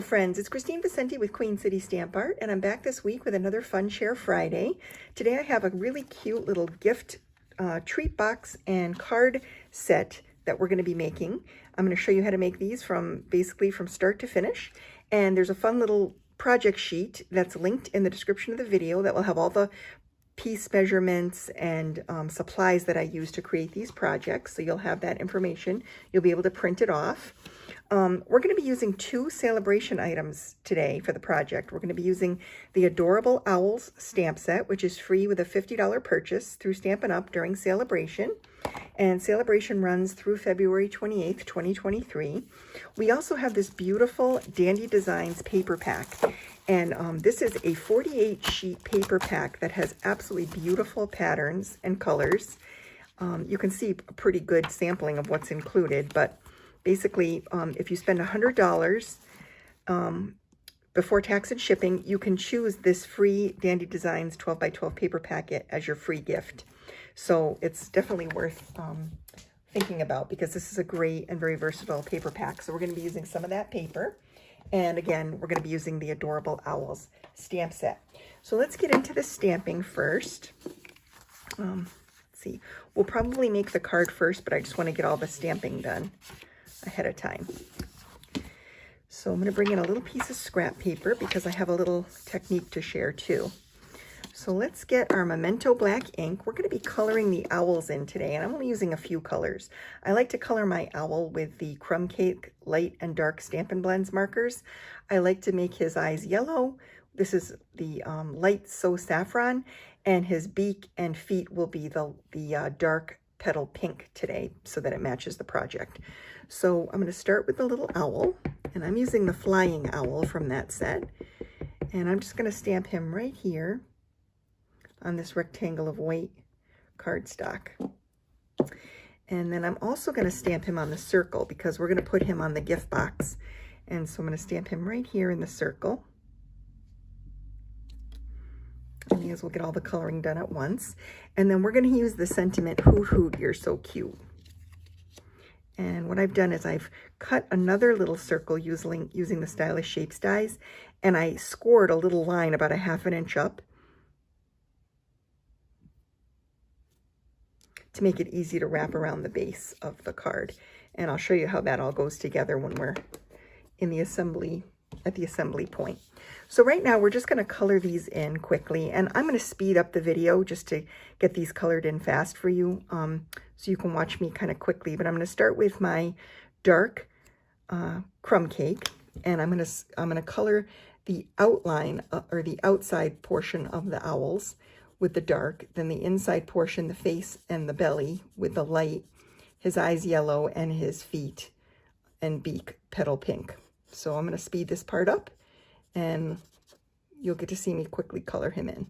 friends, it's Kristine Vicente with Queen City Stamp Art, and I'm back this week with another Fun Share Friday. Today I have a really cute little gift treat box and card set that we're going to be making. I'm going to show you how to make these basically from start to finish, and there's a fun little project sheet that's linked in the description of the video that will have all the piece measurements and supplies that I use to create these projects, so you'll have that information. You'll be able to print it off. We're going to be using two Sale-a-Bration items today for the project. We're going to be using the Adorable Owls stamp set, which is free with a $50 purchase through Stampin' Up! During Sale-a-Bration. And Sale-a-Bration runs through February 28th, 2023. We also have this beautiful Dainty Designs paper pack. And this is a 48-sheet paper pack that has absolutely beautiful patterns and colors. You can see a pretty good sampling of what's included, but basically, if you spend $100 before tax and shipping, you can choose this free Dainty Designs 12 by 12 paper packet as your free gift. So it's definitely worth thinking about, because this is a great and very versatile paper pack. So we're going to be using some of that paper. And again, we're going to be using the Adorable Owls stamp set. So let's get into the stamping first. Let's see. We'll probably make the card first, but I just want to get all the stamping done ahead of time. So I'm going to bring in a little piece of scrap paper because I have a little technique to share too. So let's get our Momento black ink. We're going to be coloring the owls in today, and I'm only using a few colors. I like to color my owl with the Crumb Cake light and dark Stampin' Blends markers. I like to make his eyes yellow. This is the light So Saffron, and his beak and feet will be the dark Petal Pink today, so that it matches the project. So I'm going to start with the little owl, and I'm using the flying owl from that set. And I'm just going to stamp him right here on this rectangle of white cardstock. And then I'm also going to stamp him on the circle because we're going to put him on the gift box. And so I'm going to stamp him right here in the circle. And you guys will get all the coloring done at once. And then we're going to use the sentiment, "Hoot hoot, you're so cute." And what I've done is I've cut another little circle using the Stylish Shapes dies, and I scored a little line about a ½ inch up to make it easy to wrap around the base of the card. And I'll show you how that all goes together when we're in the assembly, at the assembly point. So right now we're just going to color these in quickly, and I'm going to speed up the video just to get these colored in fast for you, so you can watch me kind of quickly. But I'm going to start with my dark Crumb Cake, and I'm going to color the outline or the outside portion of the owls with the dark, then the inside portion, the face and the belly with the light, his eyes yellow, and his feet and beak Petal Pink. So I'm going to speed this part up, and you'll get to see me quickly color him in.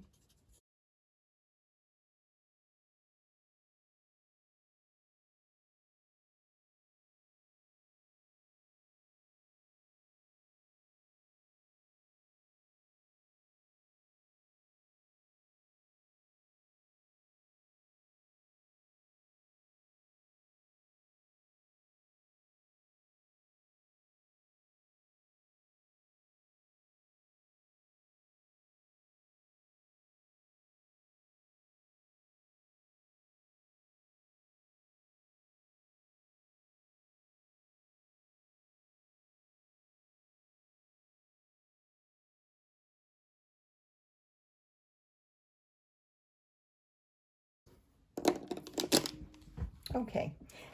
Okay,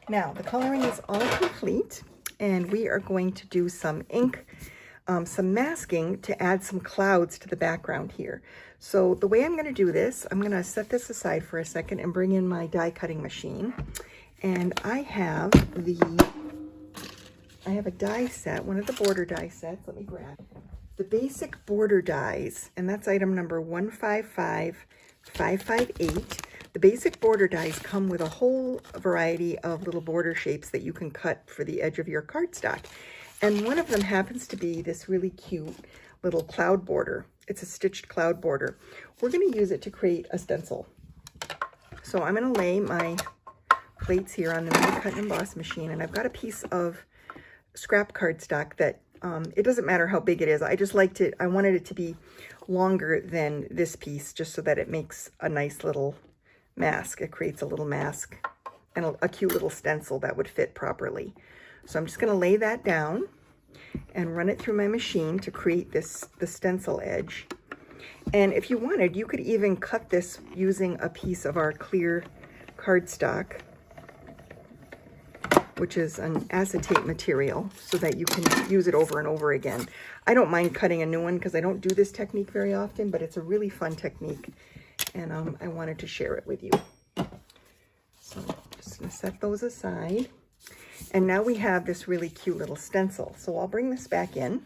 now the coloring is all complete, and we are going to do some ink, some masking to add some clouds to the background here. So the way I'm going to do this, I'm going to set this aside for a second and bring in my die cutting machine. And I have a die set, one of the border die sets. Let me grab the basic border dies, and that's item number 155558. The basic border dies come with a whole variety of little border shapes that you can cut for the edge of your cardstock. And one of them happens to be this really cute little cloud border. It's a stitched cloud border. We're going to use it to create a stencil. So I'm going to lay my plates here on the mini cut and emboss machine, and I've got a piece of scrap cardstock that it doesn't matter how big it is. I just liked it. I wanted it to be longer than this piece just so that it makes a nice little mask. It creates a little mask and a cute little stencil that would fit properly. So I'm just going to lay that down and run it through my machine to create the stencil edge. And if you wanted, you could even cut this using a piece of our clear cardstock, which is an acetate material, so that you can use it over and over again. I don't mind cutting a new one because I don't do this technique very often, but it's a really fun technique, and I wanted to share it with you. So I'm just going to set those aside. And now we have this really cute little stencil. So I'll bring this back in.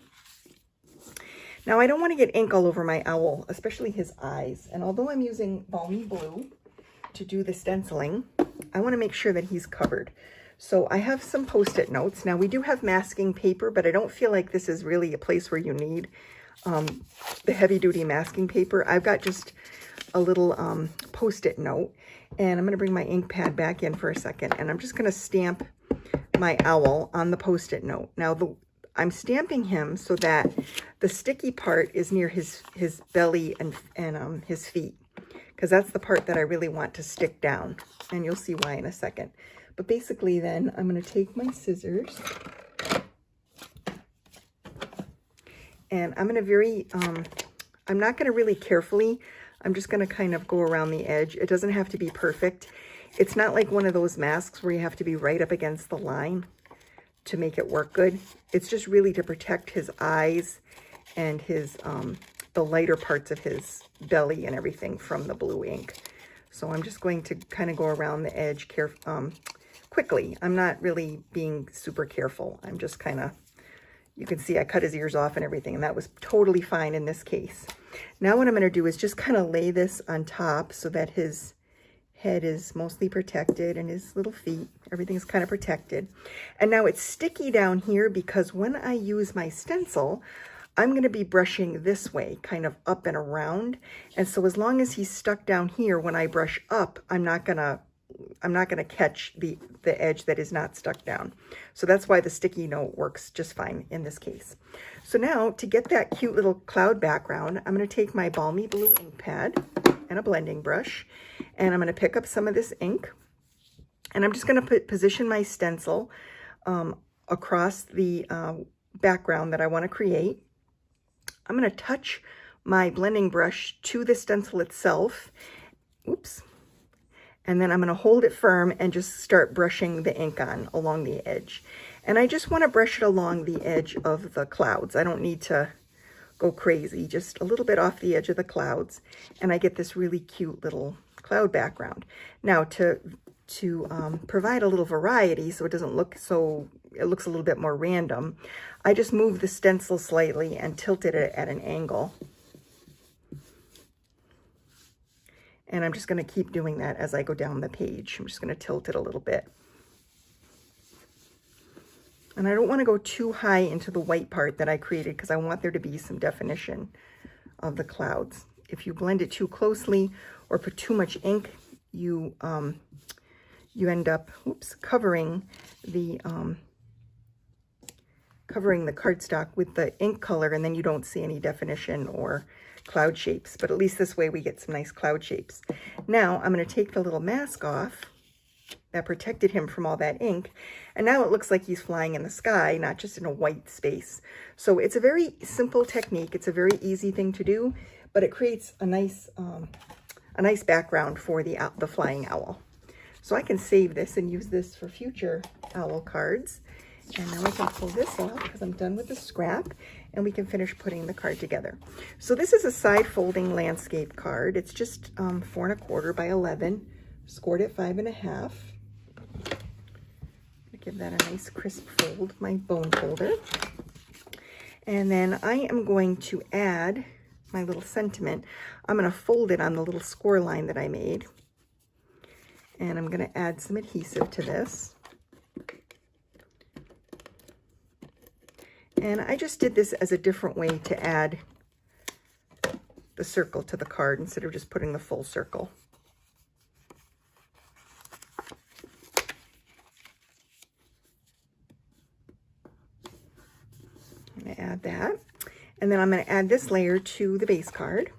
Now I don't want to get ink all over my owl, especially his eyes. And although I'm using Balmy blue to do the stenciling, I want to make sure that he's covered. So I have some Post-it notes. Now we do have masking paper, but I don't feel like this is really a place where you need the heavy-duty masking paper. I've got just a little Post-it note, and I'm going to bring my ink pad back in for a second, and I'm just going to stamp my owl on the Post-it note. Now I'm stamping him so that the sticky part is near his belly and his feet, because that's the part that I really want to stick down, and you'll see why in a second. But basically then I'm going to take my scissors and I'm going to I'm not going to really carefully, I'm just going to kind of go around the edge. It doesn't have to be perfect. It's not like one of those masks where you have to be right up against the line to make it work good. It's just really to protect his eyes and his the lighter parts of his belly and everything from the blue ink. So I'm just going to kind of go around the edge quickly. I'm not really being super careful. I'm just kind of, you can see I cut his ears off and everything, and that was totally fine in this case. Now what I'm going to do is just kind of lay this on top so that his head is mostly protected and his little feet, everything's kind of protected. And now it's sticky down here because when I use my stencil, I'm going to be brushing this way, kind of up and around. And so as long as he's stuck down here, when I brush up, I'm not going to catch the edge that is not stuck down. So that's why the sticky note works just fine in this case. So now to get that cute little cloud background, I'm going to take my Balmy blue ink pad and a blending brush, and I'm going to pick up some of this ink, and I'm just going to position my stencil across the background that I want to create. I'm going to touch my blending brush to the stencil itself. Oops. And then I'm going to hold it firm and just start brushing the ink on along the edge. And I just want to brush it along the edge of the clouds. I don't need to go crazy, just a little bit off the edge of the clouds. And I get this really cute little cloud background. Now to provide a little variety so it doesn't look so, it looks a little bit more random, I just move the stencil slightly and tilted it at an angle. And I'm just going to keep doing that as I go down the page. I'm just going to tilt it a little bit. And I don't want to go too high into the white part that I created because I want there to be some definition of the clouds. If you blend it too closely or put too much ink, you end up covering the cardstock with the ink color, and then you don't see any definition or cloud shapes. But at least this way we get some nice cloud shapes. Now I'm going to take the little mask off that protected him from all that ink, and now it looks like he's flying in the sky, not just in a white space. So it's a very simple technique. It's a very easy thing to do, but it creates a nice background for the flying owl. So I can save this and use this for future owl cards. And now I can pull this off because I'm done with the scrap, and we can finish putting the card together. So this is a side folding landscape card. It's just 4 1/4 by 11, scored at 5 1/2. Give that a nice crisp fold, my bone folder. And then I am going to add my little sentiment. I'm going to fold it on the little score line that I made. And I'm going to add some adhesive to this. And I just did this as a different way to add the circle to the card instead of just putting the full circle. going to add that. And then I'm going to add this layer to the base card.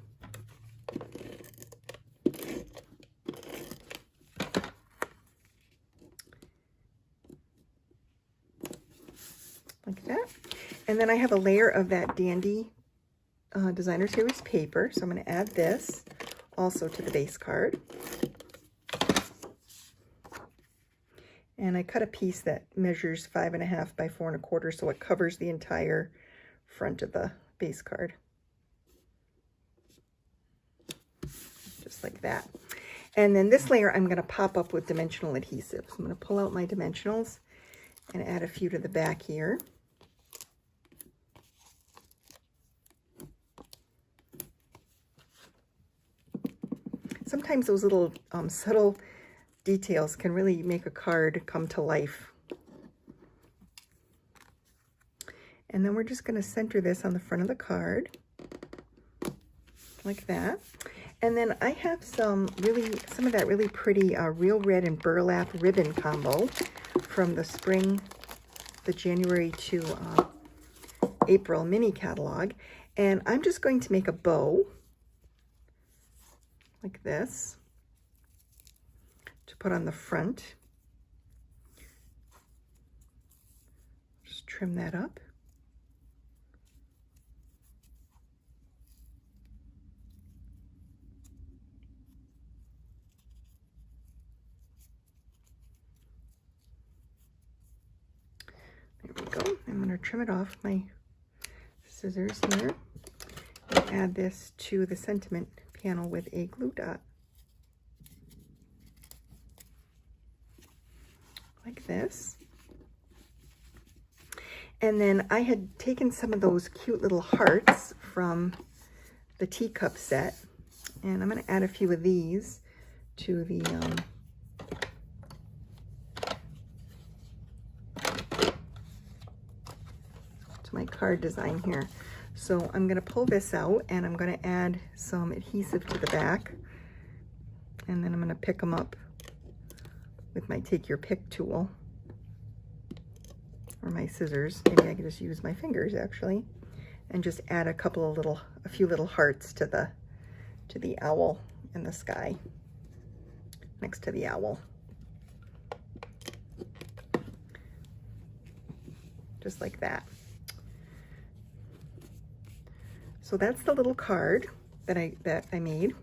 Like that. And then I have a layer of that Dandy Designer Series paper. So I'm going to add this also to the base card. And I cut a piece that measures 5.5 by 4.25, so it covers the entire front of the base card. Just like that. And then this layer I'm going to pop up with dimensional adhesive. So I'm going to pull out my dimensionals and add a few to the back here. Sometimes those little subtle details can really make a card come to life. And then we're just going to center this on the front of the card, like that. And then I have some of that really pretty Real Red and Burlap Ribbon combo from the spring, the January to April mini catalog. And I'm just going to make a bow like this to put on the front. Just trim that up. There we go. I'm going to trim it off with my scissors here and add this to the sentiment panel with a glue dot. Like this. And then I had taken some of those cute little hearts from the teacup set, and I'm going to add a few of these to the my card design here. So I'm going to pull this out and I'm going to add some adhesive to the back, and then I'm going to pick them up with my take your pick tool or my scissors. Maybe I could just use my fingers actually, and just add a few little hearts to the owl in the sky next to the owl. Just like that. So that's the little card that I made.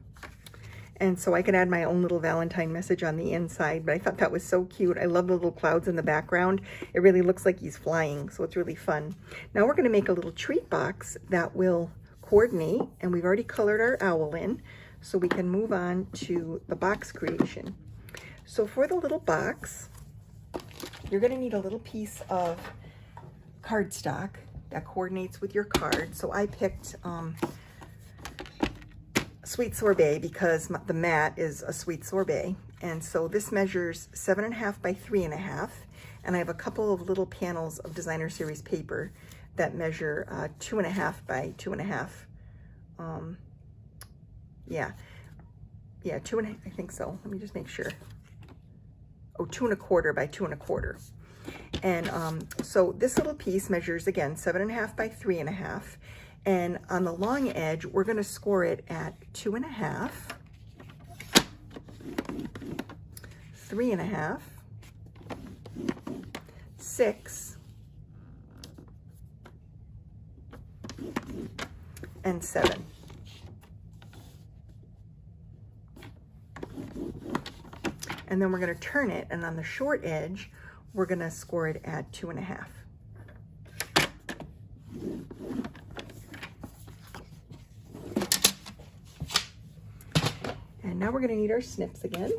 And so I can add my own little Valentine message on the inside, but I thought that was so cute. I love the little clouds in the background. It really looks like he's flying, so it's really fun. Now we're going to make a little treat box that will coordinate, and we've already colored our owl in, so we can move on to the box creation. So for the little box, you're going to need a little piece of cardstock that coordinates with your card. So I picked Sweet Sorbet because the mat is a Sweet Sorbet. And so this measures 7.5 by 3.5. And I have a couple of little panels of Designer Series paper that measure 2.5 by 2.5. Yeah, 2.5, I think so. Let me just make sure. Oh, 2.25 by 2.25. And so this little piece measures, again, 7.5 by 3.5. And on the long edge, we're going to score it at 2.5, 3.5, 6, and 7. And then we're going to turn it, and on the short edge, we're going to score it at 2.5. And now we're going to need our snips again.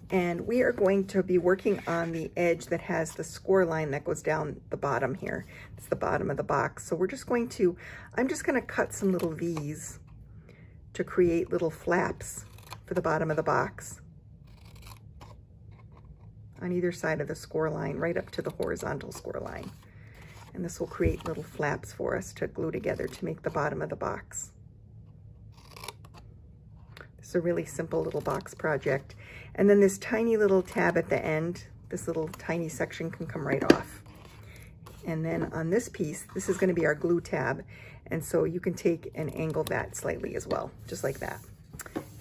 And we are going to be working on the edge that has the score line that goes down the bottom here. It's the bottom of the box. So we're just going to, I'm just going to cut some little V's to create little flaps for the bottom of the box on either side of the score line, right up to the horizontal score line. And this will create little flaps for us to glue together to make the bottom of the box. This is a really simple little box project. And then this tiny little tab at the end, this little tiny section can come right off. And then on this piece, this is going to be our glue tab. And so you can take and angle that slightly as well, just like that.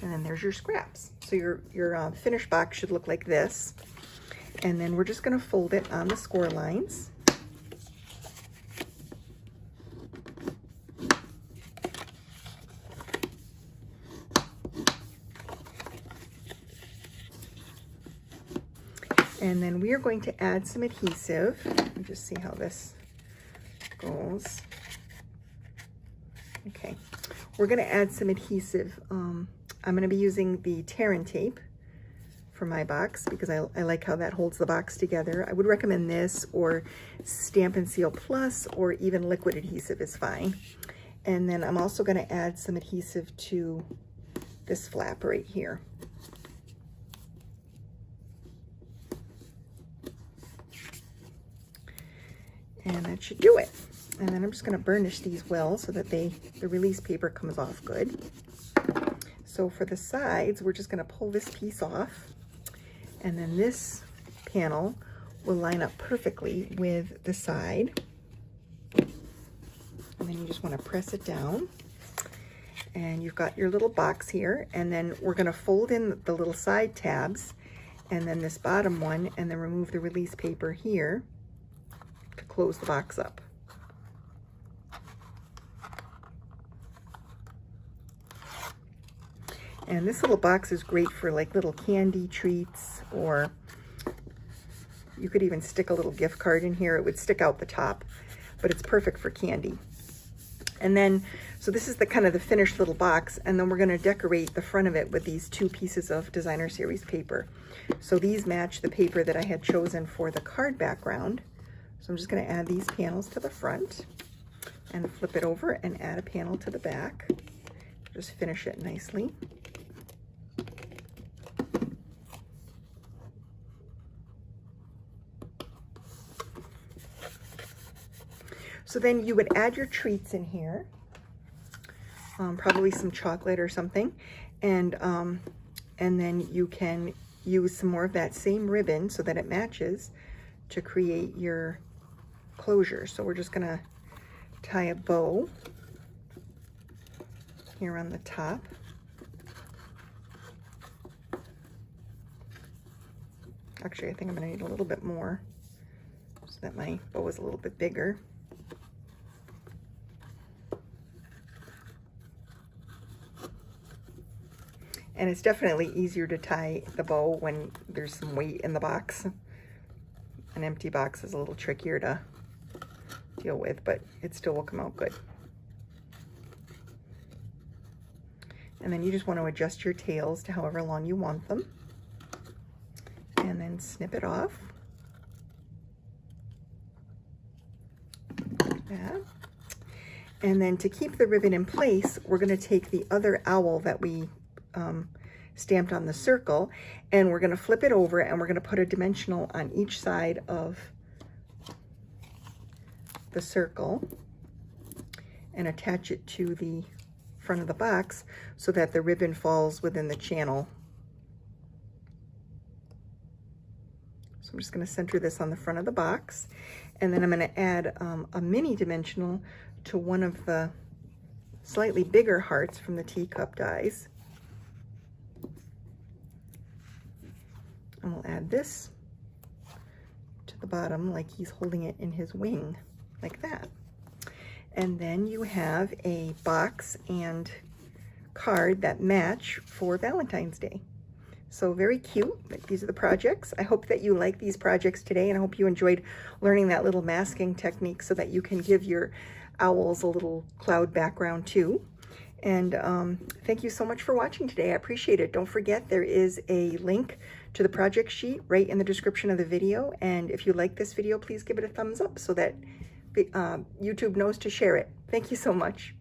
And then there's your scraps. So your finished box should look like this. And then we're just going to fold it on the score lines. And then we are going to add some adhesive. Let me just see how this goes. Okay, we're going to add some adhesive. I'm going to be using the Terran tape for my box because I like how that holds the box together. I would recommend this, or Stampin' Seal Plus, or even liquid adhesive is fine. And then I'm also going to add some adhesive to this flap right here. And that should do it. And then I'm just going to burnish these well so that the release paper comes off good. So for the sides, we're just going to pull this piece off. And then this panel will line up perfectly with the side. And then you just want to press it down. And you've got your little box here. And then we're going to fold in the little side tabs. And then this bottom one. And then remove the release paper here to close the box up. And this little box is great for like little candy treats, or you could even stick a little gift card in here. It would stick out the top, but it's perfect for candy. And then, so this is the kind of the finished little box, and then we're going to decorate the front of it with these 2 pieces of designer series paper. So these match the paper that I had chosen for the card background. So I'm just going to add these panels to the front and flip it over and add a panel to the back. Just finish it nicely. So then you would add your treats in here, probably some chocolate or something, and then you can use some more of that same ribbon so that it matches to create your closure. So we're just going to tie a bow here on the top. Actually, I think I'm going to need a little bit more so that my bow is a little bit bigger. And it's definitely easier to tie the bow when there's some weight in the box. An empty box is a little trickier to deal with, but it still will come out good. And then you just want to adjust your tails to however long you want them. And then snip it off. Like that. And then to keep the ribbon in place, we're going to take the other owl that we stamped on the circle, and we're going to flip it over, and we're going to put a dimensional on each side of the circle and attach it to the front of the box so that the ribbon falls within the channel. So I'm just going to center this on the front of the box, and then I'm going to add a mini dimensional to one of the slightly bigger hearts from the Teacup Dies. And we'll add this to the bottom like he's holding it in his wing, like that. And then you have a box and card that match for Valentine's Day. So very cute. These are the projects. I hope that you like these projects today, and I hope you enjoyed learning that little masking technique so that you can give your owls a little cloud background too. And thank you so much for watching today. I appreciate it. Don't forget, there is a link to the project sheet right in the description of the video. And if you like this video, please give it a thumbs up so that YouTube knows to share it. Thank you so much.